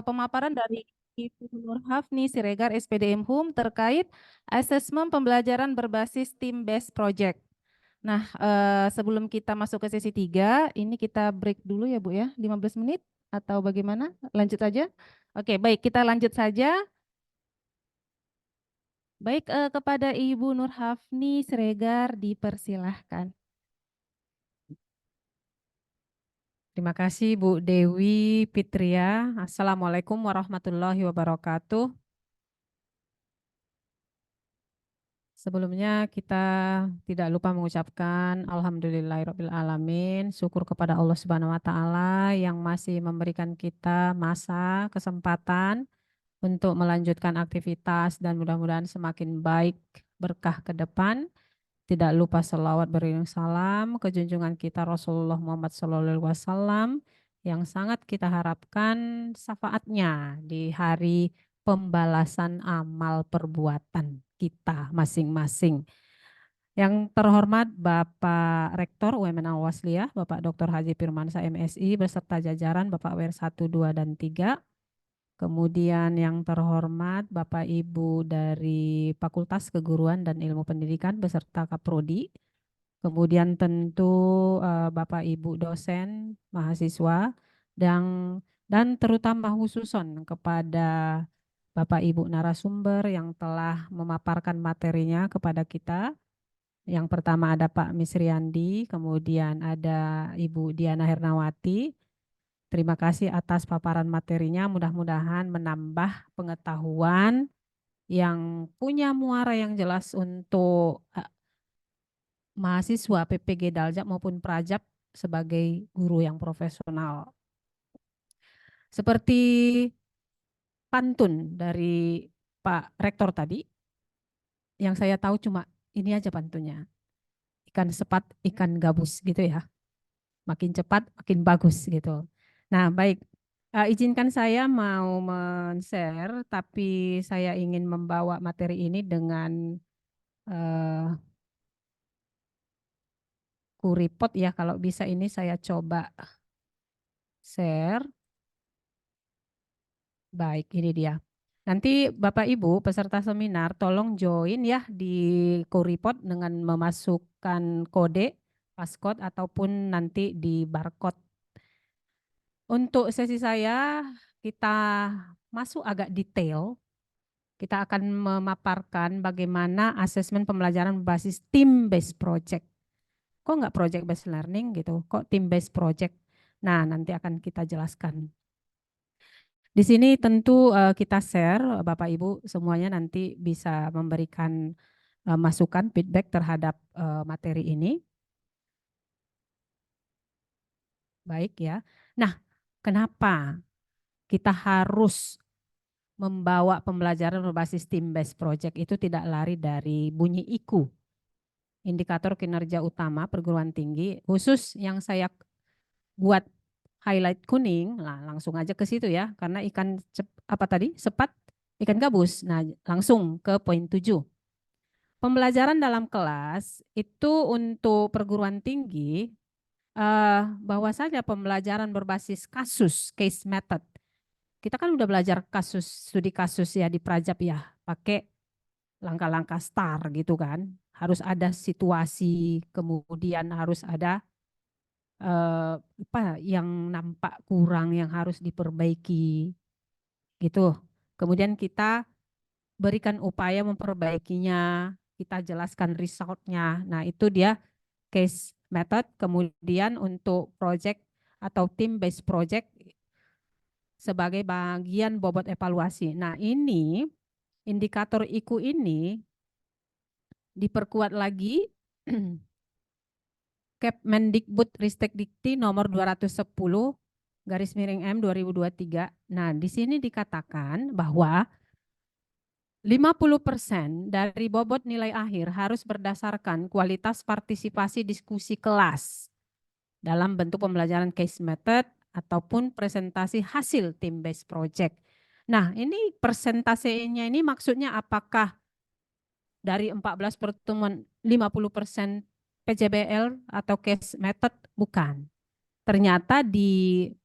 Pemaparan dari Ibu Nur Hafni Siregar SPDM Hum terkait asesmen pembelajaran berbasis team based project. Nah, sebelum kita masuk ke sesi 3, ini kita break dulu ya Bu ya, 15 menit atau bagaimana? Lanjut aja? Oke, baik, kita lanjut saja. Baik, kepada Ibu Nur Hafni Siregar dipersilahkan. Terima kasih Bu Dewi Fitria. Assalamualaikum warahmatullahi wabarakatuh. Sebelumnya kita tidak lupa mengucapkan alhamdulillahirabbil alamin, syukur kepada Allah Subhanahu wa taala yang masih memberikan kita masa, kesempatan untuk melanjutkan aktivitas dan mudah-mudahan semakin baik berkah ke depan. Tidak lupa selawat beriring salam ke junjungan kita Rasulullah Muhammad SAW yang sangat kita harapkan syafaatnya di hari pembalasan amal perbuatan kita masing-masing. Yang terhormat Bapak Rektor UMN Al-Wasliyah, Bapak Dr. Haji Firmansyah MSI beserta jajaran Bapak WR 1, 2, dan 3. Kemudian yang terhormat Bapak Ibu dari Fakultas Keguruan dan Ilmu Pendidikan beserta Kaprodi. Kemudian tentu Bapak Ibu dosen, mahasiswa, dan terutama khususon kepada Bapak Ibu narasumber yang telah memaparkan materinya kepada kita. Yang pertama ada Pak Misriandi, kemudian ada Ibu Diana Hernawati. Terima kasih atas paparan materinya, mudah-mudahan menambah pengetahuan yang punya muara yang jelas untuk mahasiswa PPG Daljak maupun Prajab sebagai guru yang profesional. Seperti pantun dari Pak Rektor tadi, yang saya tahu cuma ini aja pantunnya. Ikan sepat, ikan gabus gitu ya. Makin cepat, makin bagus gitu. Nah, baik. Izinkan saya mau men-share, tapi saya ingin membawa materi ini dengan kuripot ya. Kalau bisa ini saya coba share. Baik, ini dia. Nanti Bapak Ibu peserta seminar tolong join ya di Kuripot dengan memasukkan kode, passcode ataupun nanti di barcode. Untuk sesi saya kita masuk agak detail. Kita akan memaparkan bagaimana asesmen pembelajaran berbasis team based project. Kok nggak project based learning gitu? Kok team based project? Nah, nanti akan kita jelaskan. Di sini tentu kita share, Bapak Ibu semuanya nanti bisa memberikan masukan, feedback terhadap materi ini. Baik ya. Nah, kenapa kita harus membawa pembelajaran berbasis team based project itu tidak lari dari bunyi IKU, indikator kinerja utama perguruan tinggi, khusus yang saya buat highlight kuning, nah langsung aja ke situ ya, karena apa tadi, sepat, ikan gabus. Nah langsung ke poin 7. Pembelajaran dalam kelas itu untuk perguruan tinggi, bahwa saja pembelajaran berbasis kasus, case method. Kita kan udah belajar studi kasus ya di Prajab ya, pakai langkah-langkah STAR gitu kan. Harus ada situasi, kemudian harus ada apa yang nampak kurang yang harus diperbaiki gitu. Kemudian kita berikan upaya memperbaikinya, kita jelaskan resultnya. Nah itu dia case method. Kemudian untuk project atau team based project sebagai bagian bobot evaluasi. Nah ini indikator IKU ini diperkuat lagi Kepmendikbud Ristek Dikti nomor 210 garis miring M 2023. Nah, di sini dikatakan bahwa 50% dari bobot nilai akhir harus berdasarkan kualitas partisipasi diskusi kelas dalam bentuk pembelajaran case method ataupun presentasi hasil team based project. Nah, ini persentasenya ini maksudnya apakah dari 14 pertemuan 50% PJBL atau case method? Bukan. Ternyata di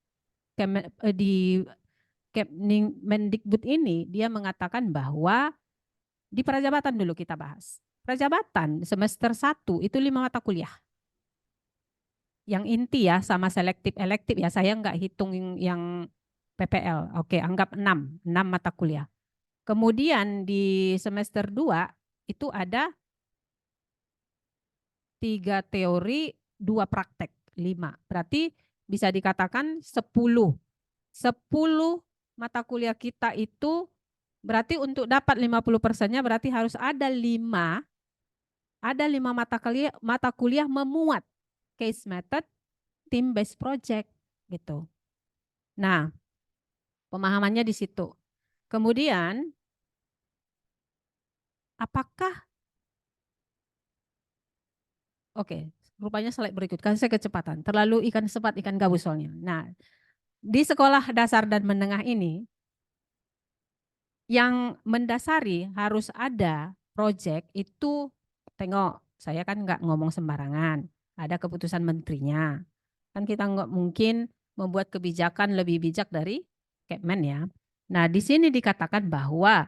Kemendikbud ini dia mengatakan bahwa di prajabatan dulu kita bahas. Prajabatan semester 1 itu 5 mata kuliah. Yang inti ya sama selektif elektif ya, saya nggak hitung yang PPL. Oke, anggap 6 mata kuliah. Kemudian di semester 2 itu ada 3 teori, 2 praktek, 5. Berarti bisa dikatakan 10. 10 mata kuliah kita itu berarti untuk dapat 50%-nya berarti harus ada 5 mata kuliah memuat case method, team based project gitu. Nah, pemahamannya di situ. Kemudian apakah oke, rupanya slide berikut kan saya kecepatan. Terlalu ikan sepat ikan gabus soalnya. Nah, di sekolah dasar dan menengah ini yang mendasari harus ada project itu, tengok saya kan nggak ngomong sembarangan, ada keputusan menterinya, kan kita nggak mungkin membuat kebijakan lebih bijak dari Kepmen ya. Nah di sini dikatakan bahwa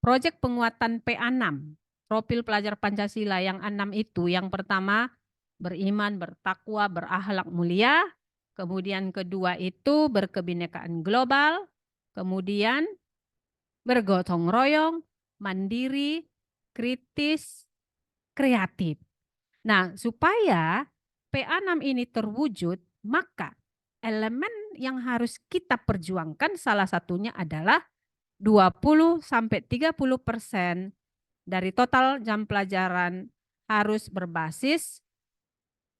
project penguatan PA6 profil pelajar Pancasila yang 6 itu, yang pertama beriman, bertakwa, berakhlak mulia, kemudian kedua itu berkebinekaan global, kemudian bergotong royong, mandiri, kritis, kreatif. Nah, supaya PA6 ini terwujud, maka elemen yang harus kita perjuangkan salah satunya adalah 20-30% dari total jam pelajaran harus berbasis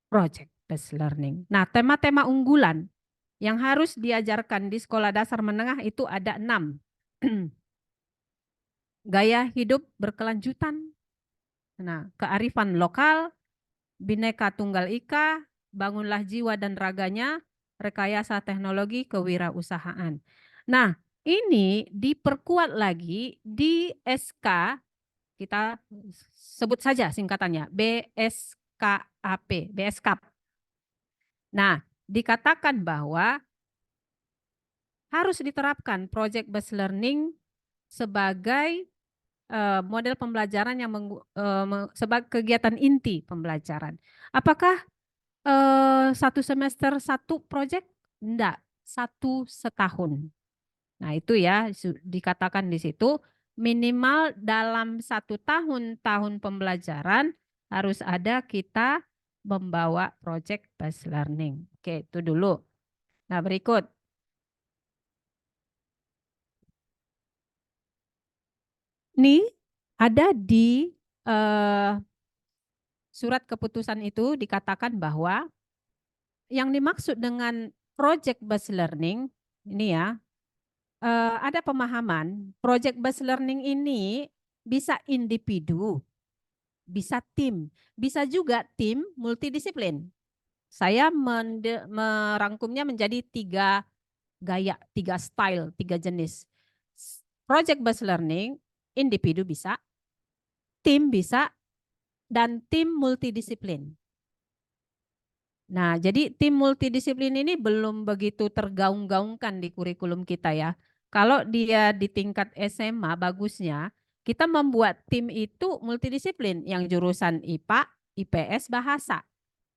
project based learning. Nah, tema-tema unggulan yang harus diajarkan di sekolah dasar menengah itu ada 6. Gaya hidup berkelanjutan, nah, kearifan lokal, Bhinneka Tunggal Ika, bangunlah jiwa dan raganya, rekayasa teknologi kewirausahaan. Nah, ini diperkuat lagi di SK, kita sebut saja singkatannya BSKAP, BSKAP. Nah, dikatakan bahwa harus diterapkan project based learning sebagai model pembelajaran yang sebagai kegiatan inti pembelajaran. Apakah satu semester satu proyek? Enggak, 1 setahun. Nah itu ya dikatakan di situ minimal dalam 1 tahun pembelajaran harus ada kita membawa project based learning. Oke itu dulu. Nah berikut. Ini ada di surat keputusan itu dikatakan bahwa yang dimaksud dengan project based learning ini ya, ada pemahaman project based learning ini bisa individu, bisa tim, bisa juga tim multidisiplin. Saya merangkumnya menjadi 3 gaya, 3 style, 3 jenis. Project based learning, individu bisa, tim bisa, dan tim multidisiplin. Nah, jadi tim multidisiplin ini belum begitu tergaung-gaungkan di kurikulum kita ya. Kalau dia di tingkat SMA bagusnya, kita membuat tim itu multidisiplin yang jurusan IPA, IPS, bahasa.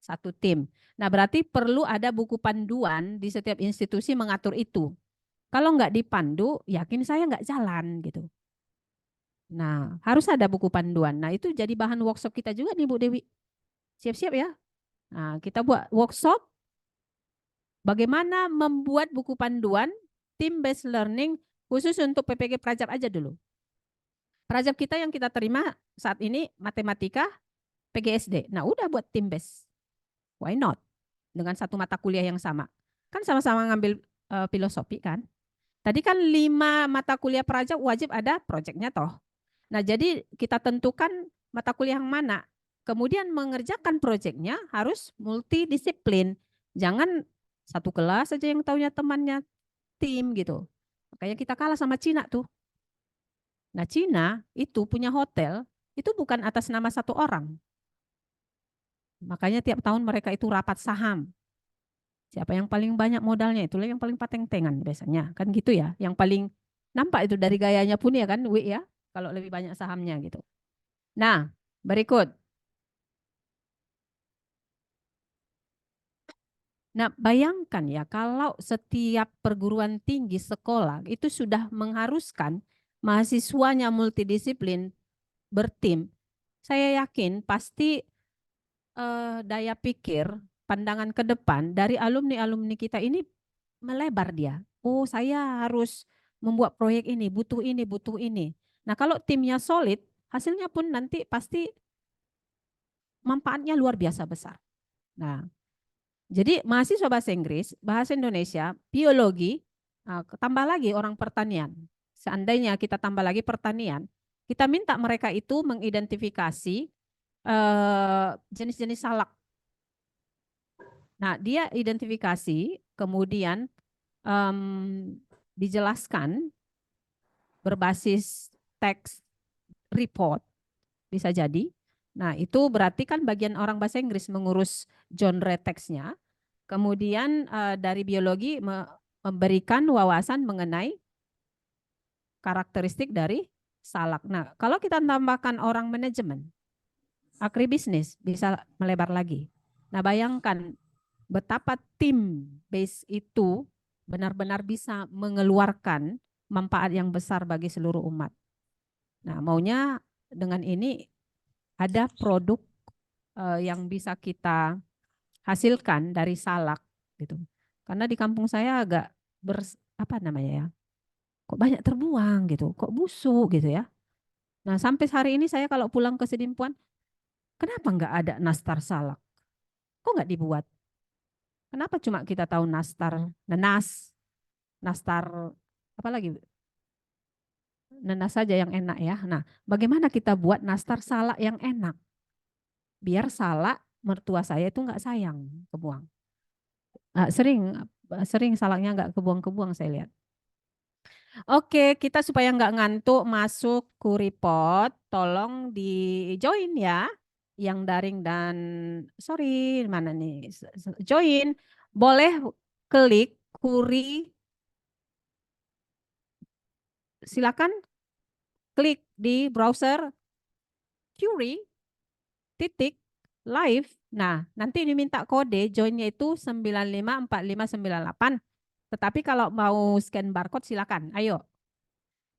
Satu tim. Nah, berarti perlu ada buku panduan di setiap institusi mengatur itu. Kalau nggak dipandu, yakin saya nggak jalan gitu. Nah, harus ada buku panduan. Nah, itu jadi bahan workshop kita juga nih Bu Dewi. Siap-siap ya. Nah, kita buat workshop bagaimana membuat buku panduan team based learning khusus untuk PPG Prajab aja dulu. Prajab kita yang kita terima saat ini matematika, PGSD. Nah, udah buat team based. Why not? Dengan satu mata kuliah yang sama. Kan sama-sama ngambil filosofi kan. Tadi kan 5 mata kuliah Prajab wajib ada proyeknya toh. Nah, jadi kita tentukan mata kuliah yang mana. Kemudian mengerjakan proyeknya harus multidisiplin. Jangan satu kelas saja yang taunya temannya tim gitu. Makanya kita kalah sama Cina tuh. Nah, Cina itu punya hotel, itu bukan atas nama satu orang. Makanya tiap tahun mereka itu rapat saham. Siapa yang paling banyak modalnya itulah yang paling pateng-tengan biasanya. Kan gitu ya. Yang paling nampak itu dari gayanya pun ya kan, Wi ya. Kalau lebih banyak sahamnya gitu. Nah, berikut. Nah, bayangkan ya kalau setiap perguruan tinggi sekolah itu sudah mengharuskan mahasiswanya multidisiplin bertim. Saya yakin pasti daya pikir, pandangan ke depan dari alumni-alumni kita ini melebar dia. Oh, saya harus membuat proyek ini, butuh ini, butuh ini. Nah, kalau timnya solid, hasilnya pun nanti pasti manfaatnya luar biasa besar. Nah, jadi mahasiswa bahasa Inggris, bahasa Indonesia, biologi, tambah lagi orang pertanian. Seandainya kita tambah lagi pertanian, kita minta mereka itu mengidentifikasi jenis-jenis salak. Nah, dia identifikasi, kemudian dijelaskan berbasis teks report, bisa jadi. Nah, itu berarti kan bagian orang bahasa Inggris mengurus genre teksnya. Kemudian dari biologi memberikan wawasan mengenai karakteristik dari salak. Nah, kalau kita tambahkan orang manajemen, agribisnis bisa melebar lagi. Nah, bayangkan betapa tim base itu benar-benar bisa mengeluarkan manfaat yang besar bagi seluruh umat. Nah, maunya dengan ini ada produk yang bisa kita hasilkan dari salak gitu. Karena di kampung saya agak apa namanya ya? Kok banyak terbuang gitu, kok busuk gitu ya. Nah, sampai hari ini saya kalau pulang ke Sedimpuan, kenapa nggak ada nastar salak? Kok nggak dibuat? Kenapa cuma kita tahu nastar nenas, nastar apa lagi? Nenas saja yang enak ya. Nah, bagaimana kita buat nastar salak yang enak? Biar salak mertua saya itu nggak sayang kebuang. Sering sering salaknya nggak kebuang-kebuang saya lihat. Oke, kita supaya nggak ngantuk masuk Kuripot, tolong di join ya, yang daring dan sorry mana nih join, boleh klik Kuri, silakan klik di browser Curie titik live. Nah, nanti diminta kode joinnya itu 954598. Tetapi kalau mau scan barcode silakan. Ayo.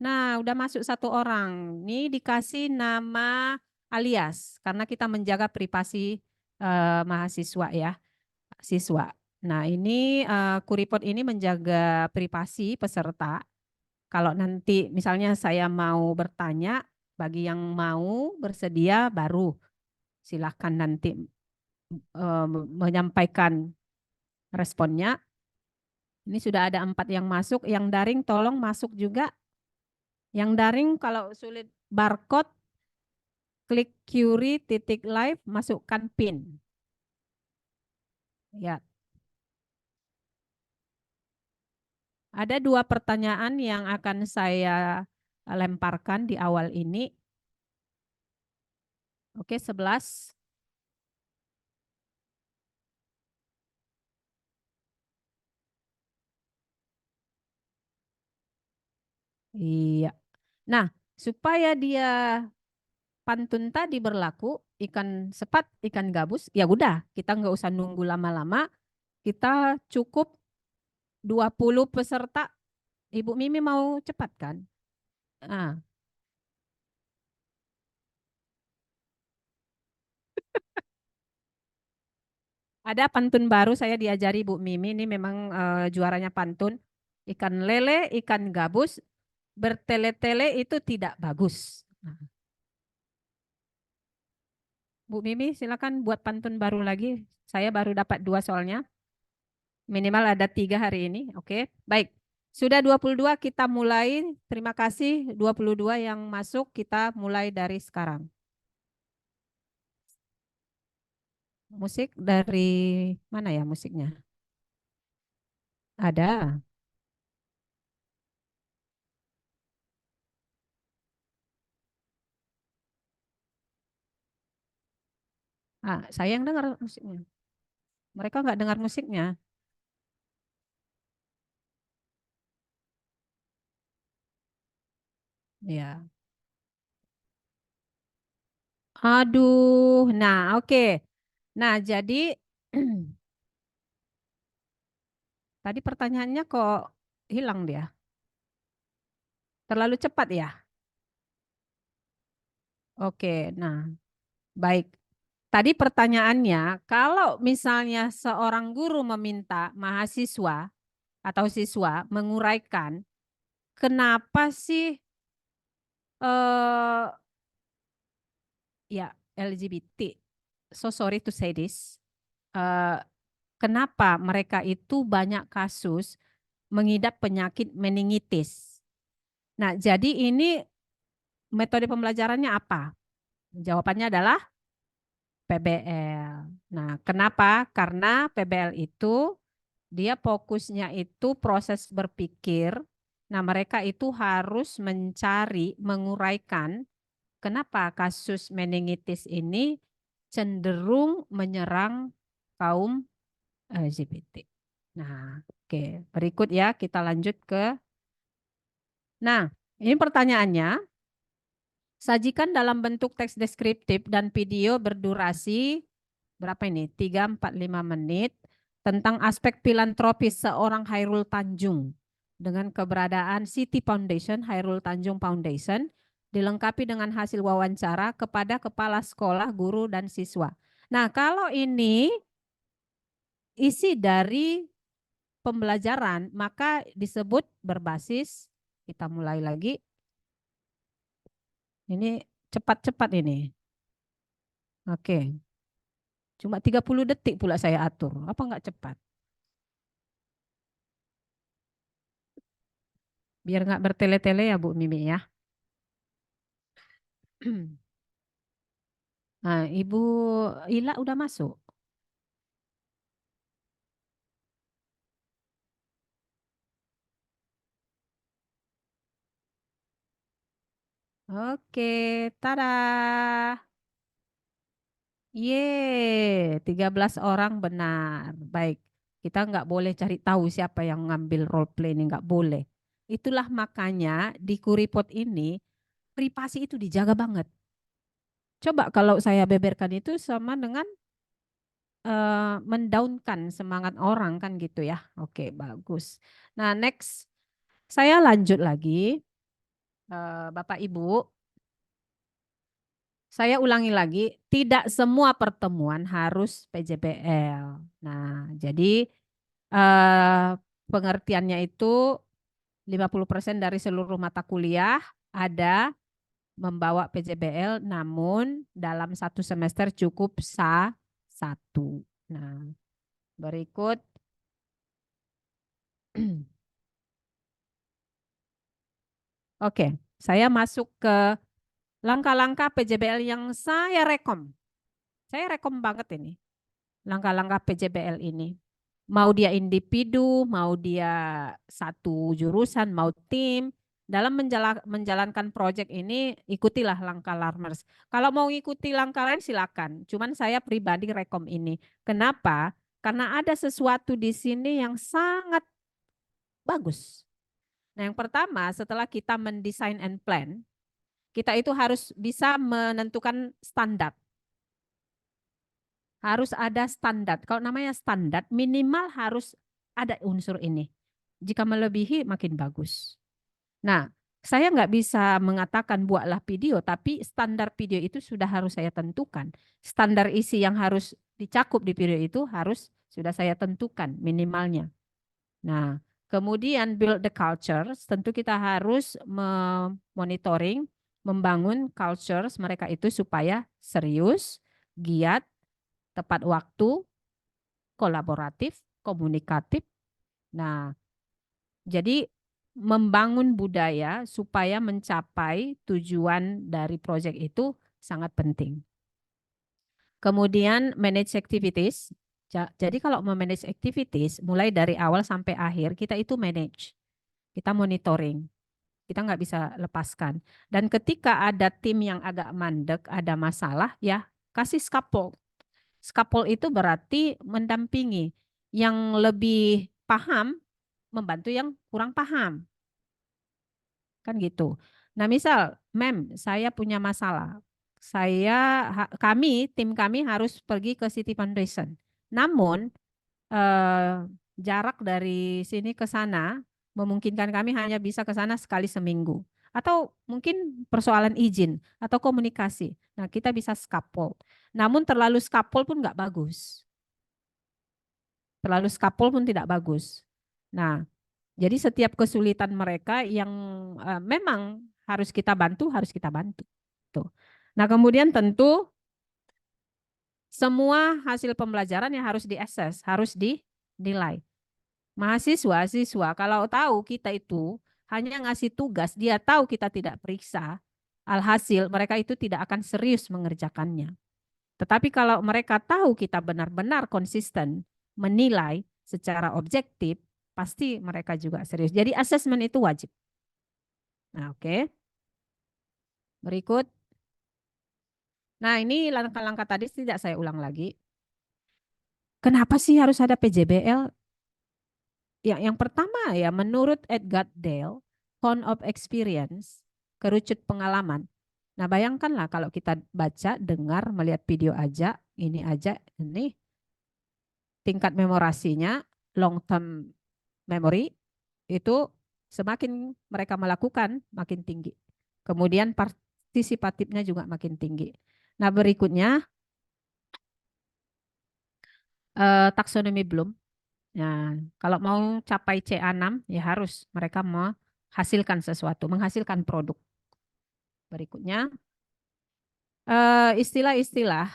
Nah, udah masuk satu orang. Ini dikasih nama alias karena kita menjaga privasi mahasiswa ya, siswa. Nah, ini Kuripot ini menjaga privasi peserta. Kalau nanti misalnya saya mau bertanya, bagi yang mau bersedia baru silahkan nanti menyampaikan responnya. Ini sudah ada 4 yang masuk, yang daring tolong masuk juga. Yang daring kalau sulit barcode, klik Curie titik live, masukkan PIN. Ya, ada 2 pertanyaan yang akan saya lemparkan di awal ini. Oke, 11. Iya. Nah, supaya dia pantun tadi berlaku, ikan sepat, ikan gabus, ya udah, kita nggak usah nunggu lama-lama, kita cukup 20 peserta. Ibu Mimi mau cepat kan? Nah, ada pantun baru saya diajari Bu Mimi, ini memang juaranya pantun. Ikan lele, ikan gabus, bertele-tele itu tidak bagus. Nah, Bu Mimi silakan buat pantun baru lagi. Saya baru dapat 2 soalnya. Minimal ada 3 hari ini. Oke, baik. Sudah 22 kita mulai. Terima kasih 22 yang masuk. Kita mulai dari sekarang. Musik dari mana ya musiknya? Ada. Saya yang dengar musiknya. Mereka nggak dengar musiknya. Ya. Aduh, nah oke. Nah, jadi tadi pertanyaannya kok hilang dia. Terlalu cepat ya? Oke, nah baik. Tadi pertanyaannya, kalau misalnya seorang guru meminta mahasiswa atau siswa menguraikan, kenapa sih eh ya LGBT, so sorry to say this, eh, kenapa mereka itu banyak kasus mengidap penyakit meningitis? Nah, jadi ini metode pembelajarannya apa? Jawabannya adalah PBL. Nah, kenapa? Karena PBL itu dia fokusnya itu proses berpikir. Nah, mereka itu harus mencari, menguraikan kenapa kasus meningitis ini cenderung menyerang kaum LGBT. Nah, oke, berikut ya kita lanjut ke. Nah, ini pertanyaannya. Sajikan dalam bentuk teks deskriptif dan video berdurasi berapa ini? 3, 4, 5 menit tentang aspek filantropis seorang Hairul Tanjung dengan keberadaan City Foundation, Hairul Tanjung Foundation, dilengkapi dengan hasil wawancara kepada kepala sekolah, guru, dan siswa. Nah, kalau ini isi dari pembelajaran, maka disebut berbasis, kita mulai lagi, ini cepat-cepat ini. Oke. Cuma 30 detik pula saya atur. Apa enggak cepat? Biar enggak bertele-tele ya Bu Mimi ya. Nah, Ibu Ila udah masuk. Oke, tada. Ye, 13 orang benar. Baik, kita nggak boleh cari tahu siapa yang ngambil role play ini, nggak boleh. Itulah makanya di Kuripot ini privasi itu dijaga banget. Coba kalau saya beberkan itu sama dengan mendaunkan semangat orang kan gitu ya. Oke, bagus. Nah, next saya lanjut lagi. Bapak Ibu, saya ulangi lagi, tidak semua pertemuan harus PJBL. Nah, jadi eh, pengertiannya itu 50% dari seluruh mata kuliah ada membawa PJBL, namun dalam satu semester cukup satu. Nah, berikut oke, saya masuk ke langkah-langkah PJBL yang saya rekom. Saya rekom banget ini, langkah-langkah PJBL ini. Mau dia individu, mau dia satu jurusan, mau tim, dalam menjalankan proyek ini ikutilah langkah Larmers. Kalau mau ikuti langkah lain silakan. Cuman saya pribadi rekom ini. Kenapa? Karena ada sesuatu di sini yang sangat bagus. Nah, yang pertama setelah kita mendesain and plan, kita itu harus bisa menentukan standar. Harus ada standar. Kalau namanya standar, minimal harus ada unsur ini. Jika melebihi, makin bagus. Nah, saya nggak bisa mengatakan buatlah video, tapi standar video itu sudah harus saya tentukan. Standar isi yang harus dicakup di video itu harus sudah saya tentukan minimalnya. Nah, kemudian build the culture, tentu kita harus monitoring, membangun culture mereka itu supaya serius, giat, tepat waktu, kolaboratif, komunikatif. Nah, jadi membangun budaya supaya mencapai tujuan dari proyek itu sangat penting. Kemudian manage activities. Jadi kalau memanage activities, mulai dari awal sampai akhir, kita itu manage. Kita monitoring. Kita nggak bisa lepaskan. Dan ketika ada tim yang agak mandek, ada masalah, ya kasih scaffold. Scaffold itu berarti mendampingi. Yang lebih paham membantu yang kurang paham. Kan gitu. Nah, misal, saya punya masalah. Tim kami harus pergi ke City Foundation. Namun, eh, jarak dari sini ke sana memungkinkan kami hanya bisa ke sana sekali seminggu. Atau mungkin persoalan izin atau komunikasi. Nah, kita bisa scaffold. Namun terlalu scaffold pun nggak bagus. Terlalu scaffold pun tidak bagus. Nah, jadi setiap kesulitan mereka yang memang harus kita bantu, harus kita bantu. Tuh. Nah, kemudian tentu semua hasil pembelajaran yang harus diakses, harus dinilai. Siswa kalau tahu kita itu hanya ngasih tugas, dia tahu kita tidak periksa, alhasil mereka itu tidak akan serius mengerjakannya. Tetapi kalau mereka tahu kita benar-benar konsisten menilai secara objektif, pasti mereka juga serius. Jadi asesmen itu wajib. Nah, oke. Berikut. Nah, ini langkah-langkah tadi tidak saya ulang lagi. Kenapa sih harus ada PJBL? Ya, yang pertama ya, menurut Edgar Dale, Count of Experience, kerucut pengalaman. Nah, bayangkanlah kalau kita baca, dengar, melihat video aja, ini tingkat memorasinya, long term memory, itu semakin mereka melakukan, makin tinggi. Kemudian partisipatifnya juga makin tinggi. Nah, berikutnya, taksonomi belum. Nah, kalau mau capai CA6 ya harus mereka menghasilkan sesuatu, menghasilkan produk. Berikutnya, istilah-istilah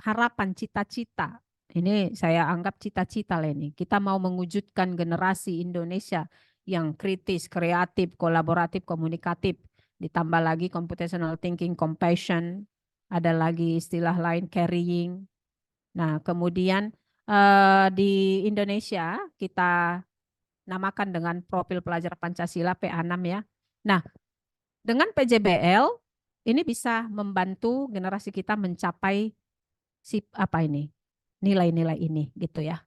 harapan, cita-cita. Ini saya anggap cita-cita lah ini. Kita mau mewujudkan generasi Indonesia yang kritis, kreatif, kolaboratif, komunikatif. Ditambah lagi computational thinking, compassion. Ada lagi istilah lain carrying. Nah, kemudian di Indonesia kita namakan dengan profil pelajar Pancasila PA6 ya. Nah, dengan PJBL ini bisa membantu generasi kita mencapai apa ini? Nilai-nilai ini gitu ya.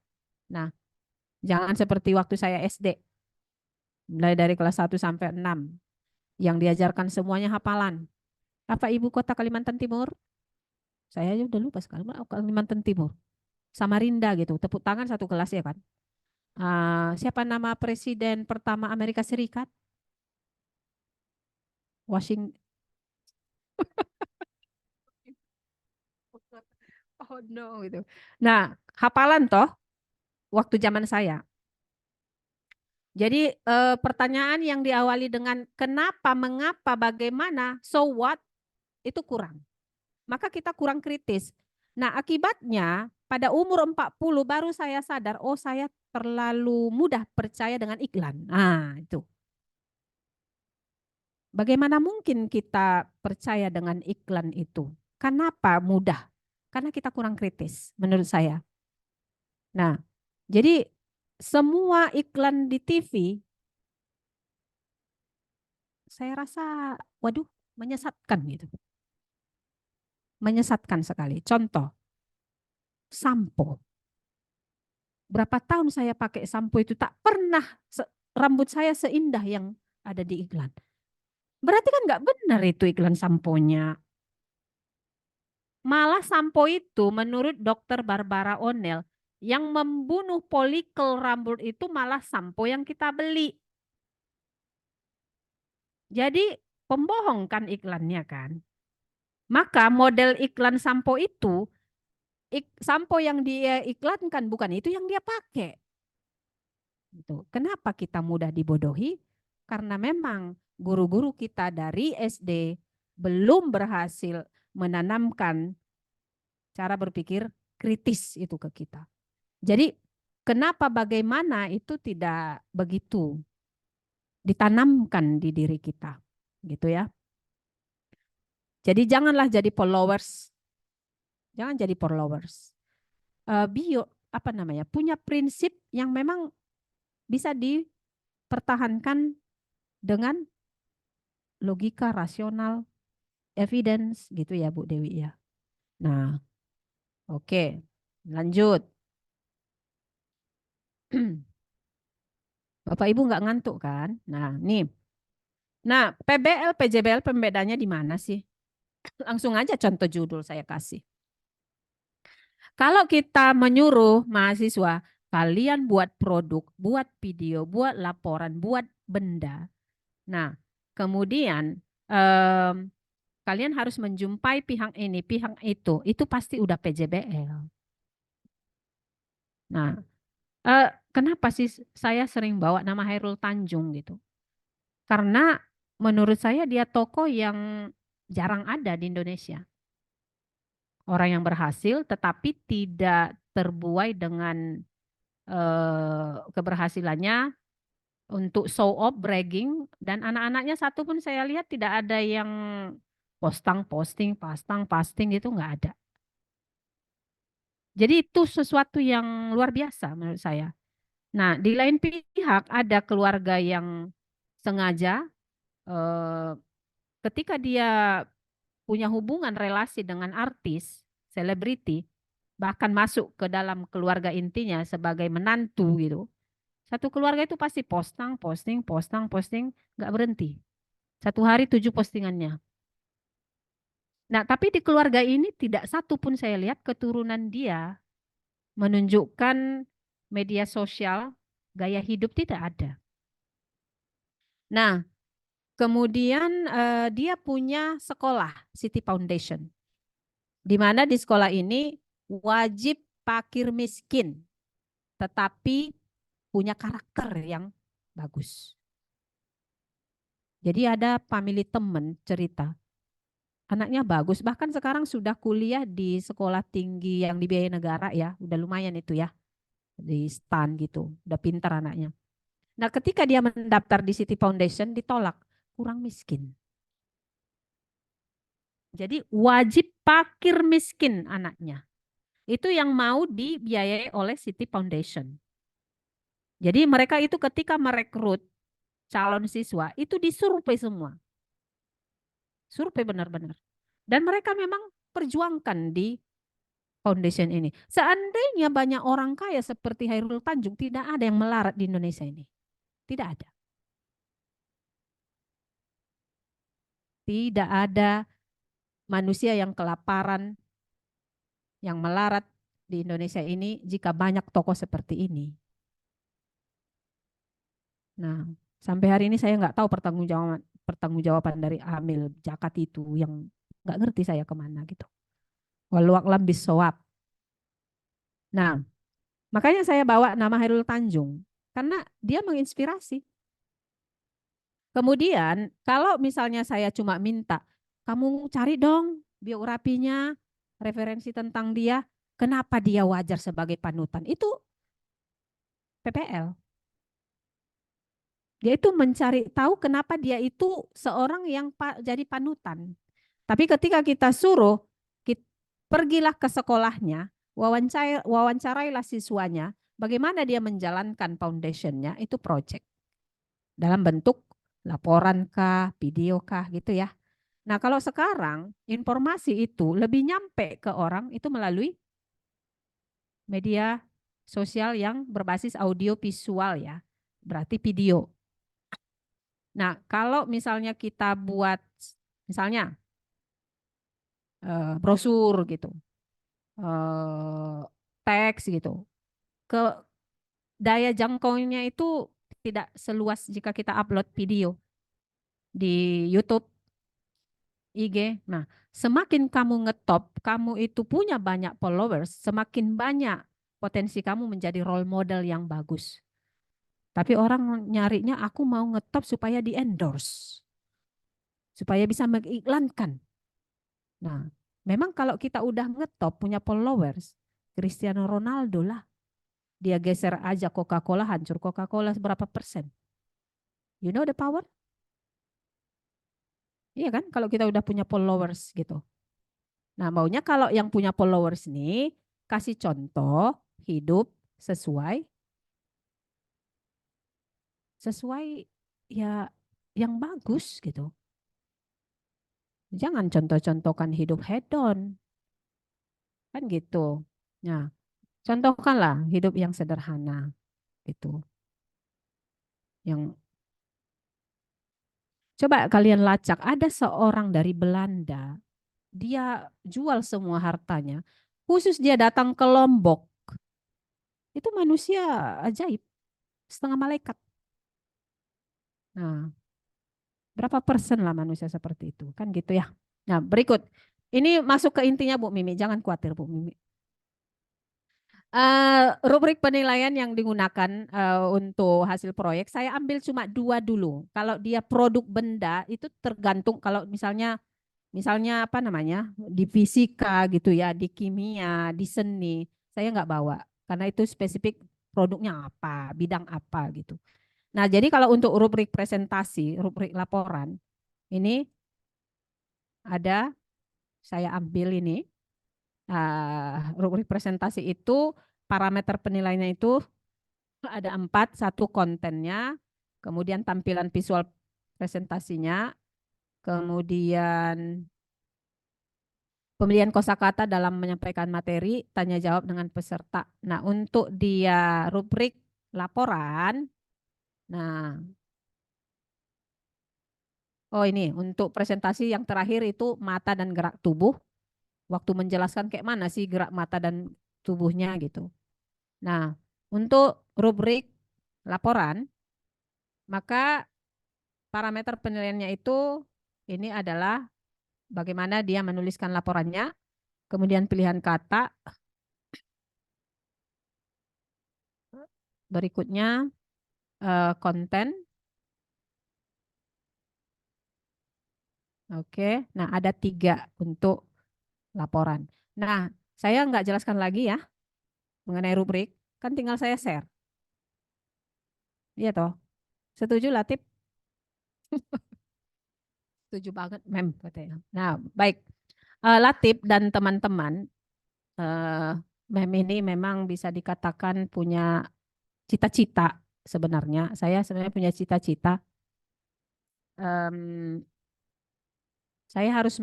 Nah, jangan seperti waktu saya SD, mulai dari kelas 1 sampai 6 yang diajarkan semuanya hafalan. Apa ibu kota Kalimantan Timur? Saya aja udah lupa sekali. Kalimantan Timur. Samarinda gitu. Tepuk tangan satu kelas ya kan. Siapa nama presiden pertama Amerika Serikat? Washington. Oh no gitu. Nah, hafalan toh waktu zaman saya. Jadi pertanyaan yang diawali dengan kenapa, mengapa, bagaimana, so what itu kurang. Maka kita kurang kritis. Nah, akibatnya pada umur 40 baru saya sadar, oh saya terlalu mudah percaya dengan iklan. Nah, itu. Bagaimana mungkin kita percaya dengan iklan itu? Kenapa mudah? Karena kita kurang kritis menurut saya. Nah, jadi semua iklan di TV saya rasa waduh menyesatkan gitu. Menyesatkan sekali. Contoh, sampo. Berapa tahun saya pakai sampo itu tak pernah rambut saya seindah yang ada di iklan. Berarti kan nggak benar itu iklan samponya. Malah sampo itu menurut dokter Barbara O'Neill yang membunuh folikel rambut itu malah sampo yang kita beli. Jadi pembohong kan iklannya kan. Maka model iklan sampo itu, sampo yang dia iklankan bukan itu yang dia pakai. Gitu. Kenapa kita mudah dibodohi? Karena memang guru-guru kita dari SD belum berhasil menanamkan cara berpikir kritis itu ke kita. Jadi kenapa bagaimana itu tidak begitu ditanamkan di diri kita, gitu ya. Jadi janganlah jadi followers, jangan jadi followers. Apa namanya? Punya prinsip yang memang bisa dipertahankan dengan logika rasional, evidence gitu ya Bu Dewi ya. Nah, oke. Lanjut. Bapak Ibu nggak ngantuk kan? Nah, nih Nah, PBL, PJBL pembedanya di mana sih? Langsung aja contoh judul saya kasih. Kalau kita menyuruh mahasiswa, kalian buat produk, buat video, buat laporan, buat benda. Nah, kemudian em, kalian harus menjumpai pihak ini, pihak itu pasti udah PJBL. Nah, kenapa sih saya sering bawa nama Hairul Tanjung gitu? Karena menurut saya dia tokoh yang jarang ada di Indonesia. Orang yang berhasil tetapi tidak terbuai dengan keberhasilannya untuk show off, bragging, dan anak-anaknya satu pun saya lihat tidak ada yang posting gitu nggak ada. Jadi itu sesuatu yang luar biasa menurut saya. Nah, di lain pihak ada keluarga yang sengaja eh, ketika dia punya hubungan relasi dengan artis, selebriti, bahkan masuk ke dalam keluarga intinya sebagai menantu gitu. Satu keluarga itu pasti posting, nggak berhenti. Satu hari 7 postingannya. Nah, tapi di keluarga ini tidak satu pun saya lihat keturunan dia menunjukkan media sosial, gaya hidup tidak ada. Nah, kemudian dia punya sekolah, City Foundation, di mana di sekolah ini wajib fakir miskin, tetapi punya karakter yang bagus. Jadi ada family temen cerita, anaknya bagus, bahkan sekarang sudah kuliah di sekolah tinggi yang dibiayai negara ya, udah lumayan itu ya, di STAN gitu, udah pintar anaknya. Nah ketika dia mendaftar di City Foundation ditolak, kurang miskin. Jadi wajib fakir miskin anaknya. Itu yang mau dibiayai oleh City Foundation. Jadi mereka itu ketika merekrut calon siswa itu disurvei semua. Survei benar-benar. Dan mereka memang perjuangkan di foundation ini. Seandainya banyak orang kaya seperti Hairul Tanjung, tidak ada yang melarat di Indonesia ini. Tidak ada. Tidak ada manusia yang kelaparan, yang melarat di Indonesia ini jika banyak tokoh seperti ini. Nah, sampai hari ini saya nggak tahu pertanggungjawaban dari Amil Jakat itu yang nggak ngerti saya kemana gitu. Walau a'lam bisawab. Nah, makanya saya bawa nama Hairul Tanjung karena dia menginspirasi. Kemudian kalau misalnya saya cuma minta, kamu cari dong biografinya, referensi tentang dia, kenapa dia wajar sebagai panutan. Itu PPL. Dia itu mencari tahu kenapa dia itu seorang yang jadi panutan. Tapi ketika kita suruh, pergilah ke sekolahnya, wawancarailah siswanya, bagaimana dia menjalankan foundationnya, itu project. Dalam bentuk laporan kah, video kah gitu ya. Nah kalau sekarang informasi itu lebih nyampe ke orang itu melalui media sosial yang berbasis audio visual ya. Berarti video. Nah kalau misalnya kita buat misalnya brosur gitu, eh, teks gitu, ke daya jangkaunya itu tidak seluas jika kita upload video di YouTube, IG. Nah, semakin kamu ngetop, kamu itu punya banyak followers, semakin banyak potensi kamu menjadi role model yang bagus. Tapi orang nyarinya aku mau ngetop supaya di endorse, supaya bisa mengiklankan. Nah, memang kalau kita udah ngetop punya followers, Cristiano Ronaldo lah, dia geser aja Coca-Cola, hancur Coca-Cola berapa persen. You know the power? Iya kan? Kalau kita udah punya followers gitu. Nah, maunya kalau yang punya followers nih kasih contoh hidup sesuai sesuai ya yang bagus gitu. Jangan contoh-contohkan hidup hedon, kan gitu. Nah, contohkanlah hidup yang sederhana gitu. Yang Coba kalian lacak, ada seorang dari Belanda, dia jual semua hartanya, khusus dia datang ke Lombok. Itu manusia ajaib, setengah malaikat. Nah, berapa persen lah manusia seperti itu, kan gitu ya. Nah, berikut. Ini masuk ke intinya Bu Mimi, jangan khawatir Bu Mimi. Rubrik penilaian yang digunakan untuk hasil proyek, saya ambil cuma dua dulu. Kalau dia produk benda itu tergantung, kalau misalnya apa namanya, di fisika gitu ya, di kimia, di seni, saya nggak bawa karena itu spesifik produknya apa, bidang apa gitu. Nah, jadi kalau untuk rubrik presentasi, rubrik laporan, ini ada saya ambil ini rubrik presentasi itu parameter penilaiannya itu ada 4, satu kontennya, kemudian tampilan visual presentasinya, kemudian pemilihan kosakata dalam menyampaikan materi, tanya jawab dengan peserta. Nah, untuk dia rubrik laporan, nah, oh ini untuk presentasi yang terakhir itu mata dan gerak tubuh. Waktu menjelaskan kayak mana sih gerak mata dan tubuhnya gitu. Nah, untuk rubrik laporan, maka parameter penilaiannya itu ini adalah bagaimana dia menuliskan laporannya, kemudian pilihan kata, berikutnya konten. Oke, nah ada 3 untuk laporan. Nah, saya nggak jelaskan lagi ya mengenai rubrik, kan tinggal saya share. Iya toh, setuju Latif? Setuju banget, Mem katanya. Nah, baik. Latif dan teman-teman, eh, Mem ini memang bisa dikatakan punya cita-cita sebenarnya. Saya sebenarnya punya cita-cita. Em, saya harus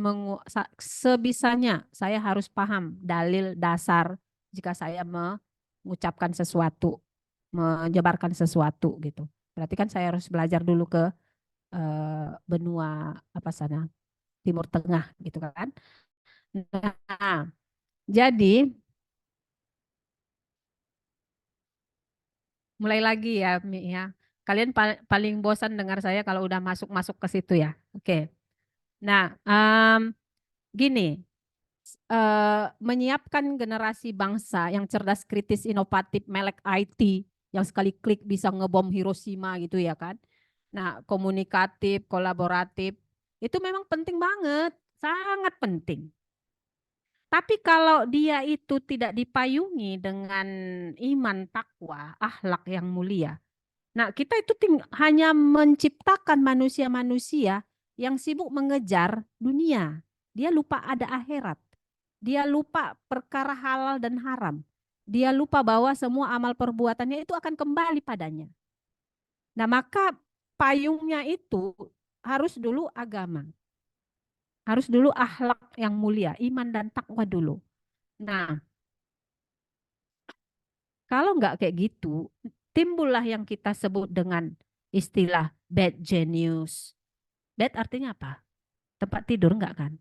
sebisanya saya harus paham dalil dasar jika saya mengucapkan sesuatu, menyebarkan sesuatu gitu. Berarti kan saya harus belajar dulu ke benua apa sana Timur Tengah gitu kan. Nah, jadi mulai lagi ya Mi ya. Kalian paling bosan dengar saya kalau udah masuk-masuk ke situ ya. Oke. Nah, gini, menyiapkan generasi bangsa yang cerdas, kritis, inovatif, melek IT, yang sekali klik bisa ngebom Hiroshima gitu ya kan. Nah, komunikatif, kolaboratif, itu memang penting banget, sangat penting. Tapi kalau dia itu tidak dipayungi dengan iman, takwa, akhlak yang mulia. Nah, kita itu hanya menciptakan manusia-manusia yang sibuk mengejar dunia. Dia lupa ada akhirat. Dia lupa perkara halal dan haram. Dia lupa bahwa semua amal perbuatannya itu akan kembali padanya. Nah, maka payungnya itu harus dulu agama. Harus dulu akhlak yang mulia, iman dan takwa dulu. Nah, kalau nggak kayak gitu, timbullah yang kita sebut dengan istilah bad genius. Bad artinya apa? Tempat tidur nggak kan?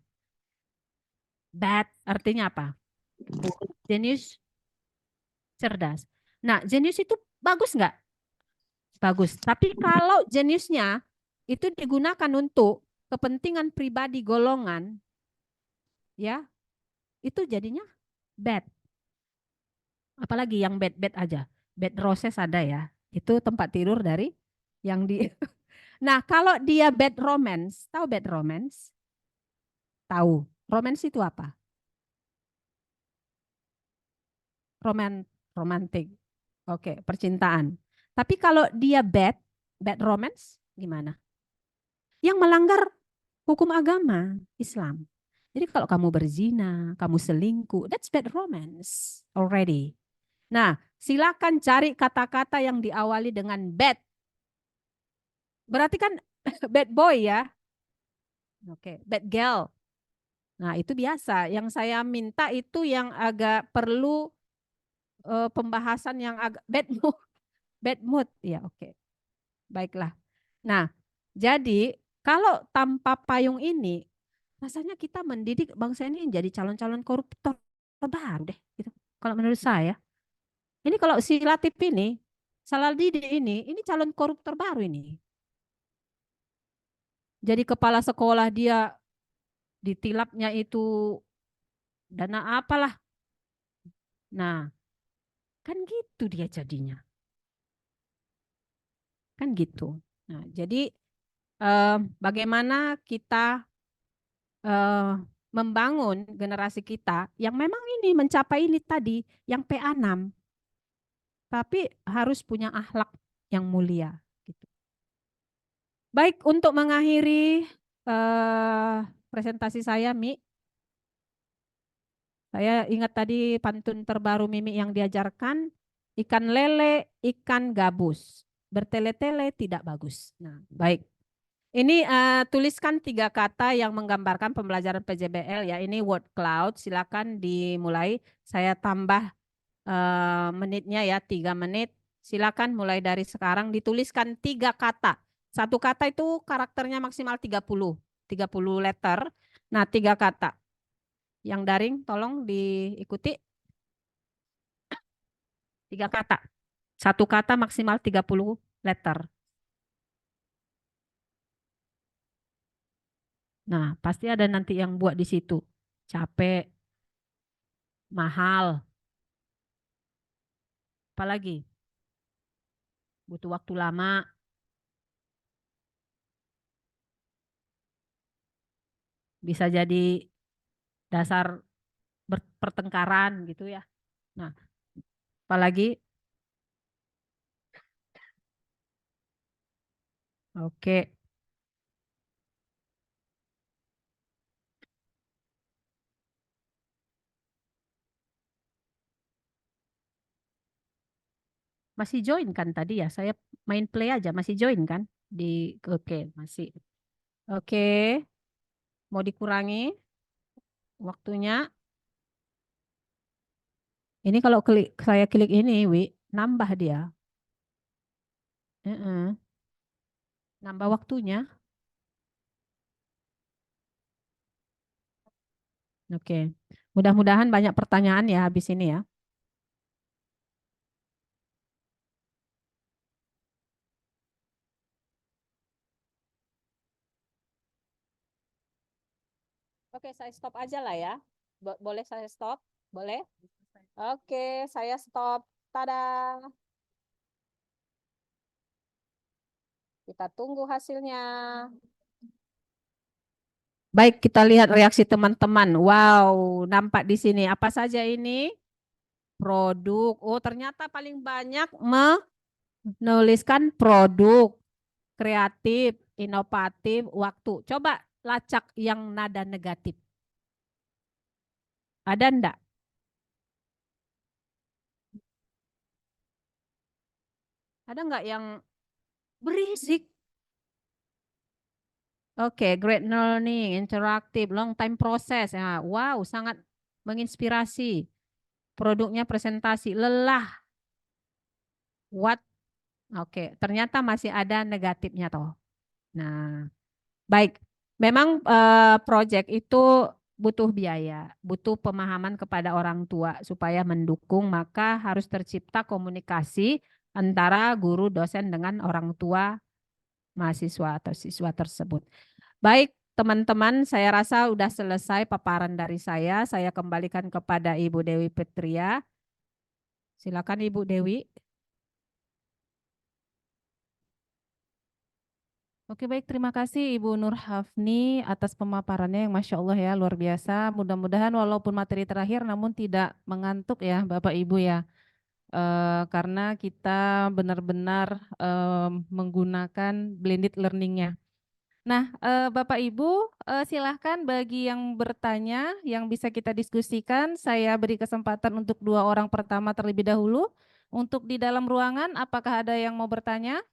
Bad artinya apa? Buruk. Genius, cerdas. Nah, jenius itu bagus nggak? Bagus. Tapi kalau jeniusnya itu digunakan untuk kepentingan pribadi golongan, ya, itu jadinya bad. Apalagi yang bad-bad aja. Bad roses ada ya. Itu tempat tidur dari yang di. Nah, kalau dia bad romance, tahu bad romance? Tahu. Romance itu apa? Roman romantik. Oke, percintaan. Tapi kalau dia bad romance gimana? Yang melanggar hukum agama Islam. Jadi kalau kamu berzina, kamu selingkuh, that's bad romance already. Nah, silakan cari kata-kata yang diawali dengan bad. Berarti kan bad boy ya. Oke, bad girl. Nah, itu biasa. Yang saya minta itu yang agak perlu pembahasan yang agak bad mood. Bad mood. Ya, oke. Baiklah. Nah, jadi Kalau tanpa payung ini, rasanya kita mendidik bangsa ini jadi calon-calon koruptor baru deh. Gitu. Kalau menurut saya, ini kalau si Latif ini, salah didik ini calon koruptor baru ini. Jadi kepala sekolah dia ditilapnya itu dana apalah. Nah, kan gitu dia jadinya. Kan gitu. Nah, jadi bagaimana kita eh, membangun generasi kita yang memang ini mencapai ini tadi, yang PA6, tapi harus punya akhlak yang mulia. Gitu. Baik, untuk mengakhiri presentasi saya, Mi, saya ingat tadi pantun terbaru Mimi yang diajarkan, ikan lele, ikan gabus, bertele-tele tidak bagus. Nah, baik. Ini tuliskan 3 kata yang menggambarkan pembelajaran PJBL ya. Ini word cloud. Silakan dimulai. Saya tambah menitnya ya 3 menit. Silakan mulai dari sekarang dituliskan 3 kata. 1 kata itu karakternya maksimal 30 letter. Nah 3 kata. Yang daring tolong diikuti 3 kata. 1 kata maksimal 30 letter. Nah pasti ada nanti yang buat di situ. Capek, mahal, apalagi butuh waktu lama, bisa jadi dasar pertengkaran gitu ya. Nah, apalagi oke, masih join kan tadi ya? Saya main play aja, masih join kan? Di oke, masih. Oke, mau dikurangi waktunya. Ini kalau saya klik ini, Wi, nambah dia. Heeh, nambah waktunya. Oke. Mudah-mudahan banyak pertanyaan ya habis ini ya. Oke, saya stop aja lah ya. Boleh saya stop? Boleh? Oke, saya stop. Tada. Kita tunggu hasilnya. Baik, kita lihat reaksi teman-teman. Wow, nampak di sini. Apa saja ini? Produk. Oh, ternyata paling banyak menuliskan produk, kreatif, inovatif, waktu. Coba lacak yang nada negatif. Ada enggak? Ada enggak yang berisik? Oke, great learning, interaktif, long time process. Ya, wow, sangat menginspirasi. Produknya presentasi, lelah. What? Oke, ternyata masih ada negatifnya toh. Nah, baik. Memang proyek itu butuh biaya, butuh pemahaman kepada orang tua supaya mendukung, maka harus tercipta komunikasi antara guru, dosen dengan orang tua mahasiswa atau siswa tersebut. Baik, teman-teman, saya rasa sudah selesai paparan dari saya. Saya kembalikan kepada Ibu Dewi Petria. Silakan Ibu Dewi. Oke, baik. Terima kasih Ibu Nur Hafni atas pemaparannya yang Masya Allah ya, luar biasa. Mudah-mudahan walaupun materi terakhir namun tidak mengantuk ya Bapak Ibu ya. Karena kita benar-benar menggunakan blended learning-nya. Nah, Bapak Ibu, silahkan bagi yang bertanya, yang bisa kita diskusikan, saya beri kesempatan untuk 2 orang pertama terlebih dahulu. Untuk di dalam ruangan, apakah ada yang mau bertanya?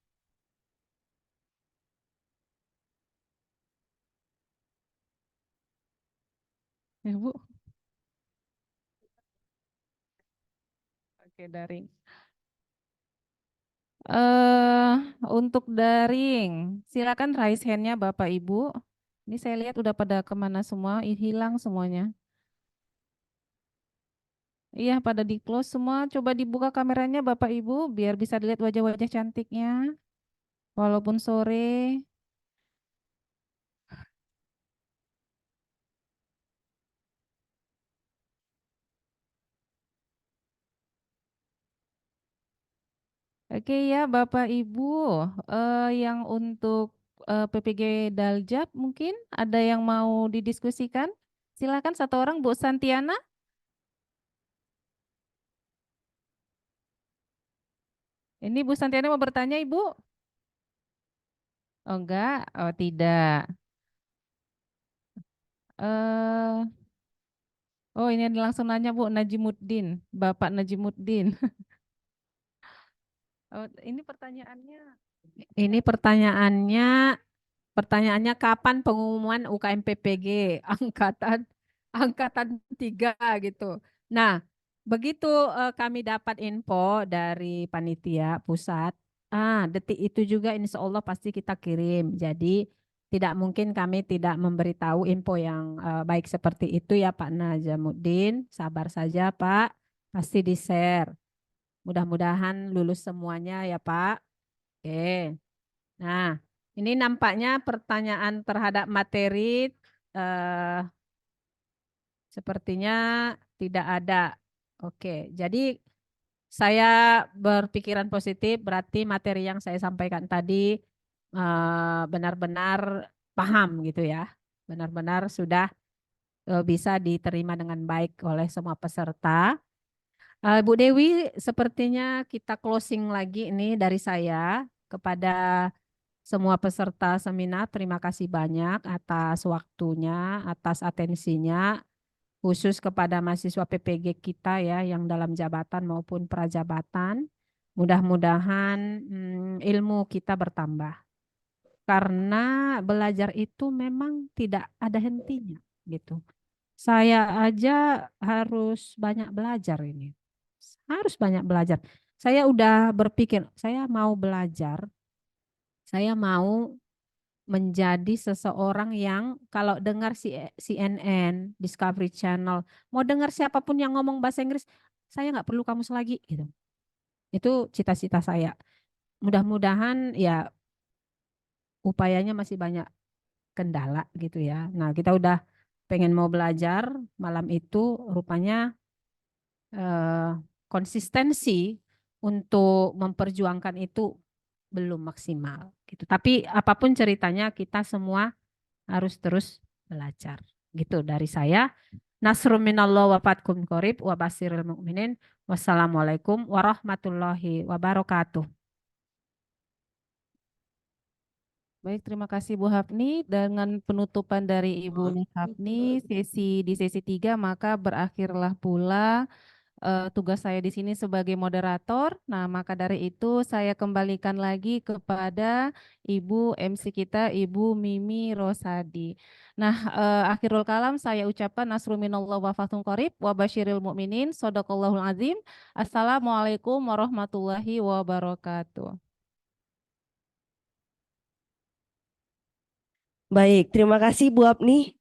Ibu, oke daring. Untuk daring, silakan raise hand-nya Bapak Ibu. Ini saya lihat udah pada kemana semua, hilang semuanya. Iya, pada di close semua. Coba dibuka kameranya Bapak Ibu, biar bisa dilihat wajah-wajah cantiknya. Walaupun sore. Oke ya, Bapak Ibu, yang untuk PPG Daljab mungkin ada yang mau didiskusikan? Silakan satu orang, Bu Santiana. Ini Bu Santiana mau bertanya, Ibu? Oh enggak, oh tidak. eh oh ini ada langsung nanya Bu Najimuddin, Bapak Najimuddin. Oh, ini pertanyaannya. Ini pertanyaannya kapan pengumuman UKM PPG angkatan 3 gitu. Nah, begitu kami dapat info dari panitia pusat, detik itu juga insya Allah pasti kita kirim. Jadi tidak mungkin kami tidak memberitahu info yang baik seperti itu ya Pak Najamuddin. Sabar saja Pak, pasti di-share. Mudah-mudahan lulus semuanya ya Pak. Oke. Nah, ini nampaknya pertanyaan terhadap materi eh, sepertinya tidak ada. Oke, jadi saya berpikiran positif, berarti materi yang saya sampaikan tadi benar-benar paham gitu ya. Benar-benar sudah bisa diterima dengan baik oleh semua peserta. Bu Dewi, sepertinya kita closing lagi ini dari saya kepada semua peserta seminar. Terima kasih banyak atas waktunya, atas atensinya, khusus kepada mahasiswa PPG kita ya yang dalam jabatan maupun prajabatan. Mudah-mudahan ilmu kita bertambah. Karena belajar itu memang tidak ada hentinya gitu. Saya aja harus banyak belajar ini. Harus banyak belajar. Saya udah berpikir, saya mau belajar, saya mau menjadi seseorang yang kalau dengar CNN, Discovery Channel, mau dengar siapapun yang ngomong bahasa Inggris, saya nggak perlu kamus lagi gitu. Itu cita-cita saya. Mudah-mudahan ya upayanya masih banyak kendala gitu ya. Nah, kita udah pengen mau belajar malam itu rupanya eh, konsistensi untuk memperjuangkan itu belum maksimal gitu. Tapi apapun ceritanya kita semua harus terus belajar. Gitu dari saya. Nasrun minallah wa fatkum qorib wa basiril mu'minin. Wassalamualaikum warahmatullahi wabarakatuh. Baik, terima kasih Bu Hafni. Dengan penutupan dari Ibu Hafni, di sesi 3 maka berakhirlah pula tugas saya di sini sebagai moderator. Nah, maka dari itu saya kembalikan lagi kepada Ibu MC kita, Ibu Mimi Rosadi. Nah, akhirul kalam saya ucapkan nasrul minallah wa fathun qarib wa basyiril mu'minin shadaqallahul azim. Assalamualaikum warahmatullahi wabarakatuh. Baik, terima kasih Bu Apni.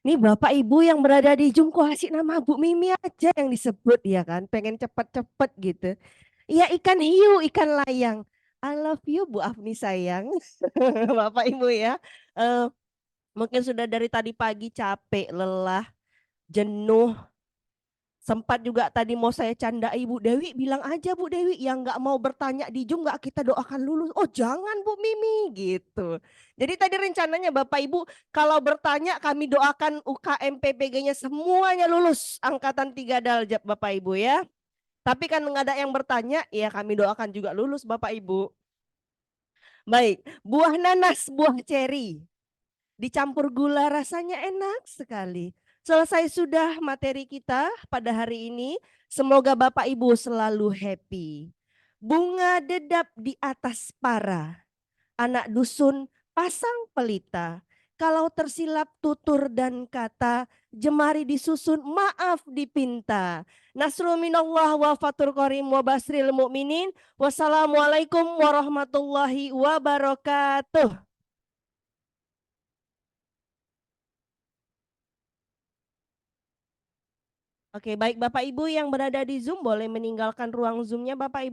Nih Bapak Ibu yang berada di Zoom kok kasih nama Bu Mimi aja yang disebut ya kan. Pengen cepet-cepet gitu. Iya ikan hiu, ikan layang. I love you Bu Afni sayang. Bapak Ibu ya. Eh, mungkin sudah dari tadi pagi capek, lelah, jenuh. Sempat juga tadi mau saya canda Ibu Dewi, bilang aja Bu Dewi yang nggak mau bertanya di Zoom nggak kita doakan lulus. Oh jangan Bu Mimi gitu. Jadi tadi rencananya Bapak Ibu kalau bertanya kami doakan UKM PPG-nya semuanya lulus angkatan 3 Daljab Bapak Ibu ya. Tapi kan nggak ada yang bertanya, ya kami doakan juga lulus Bapak Ibu. Baik, buah nanas, buah ceri. Dicampur gula rasanya enak sekali. Selesai sudah materi kita pada hari ini. Semoga Bapak Ibu selalu happy. Bunga dedap di atas para. Anak dusun pasang pelita. Kalau tersilap tutur dan kata, jemari disusun, maaf dipinta. Nasrul minallah wa fatur qarim wa basril mu'minin. Wassalamualaikum warahmatullahi wabarakatuh. Oke, baik Bapak Ibu yang berada di Zoom boleh meninggalkan ruang Zoom-nya Bapak Ibu.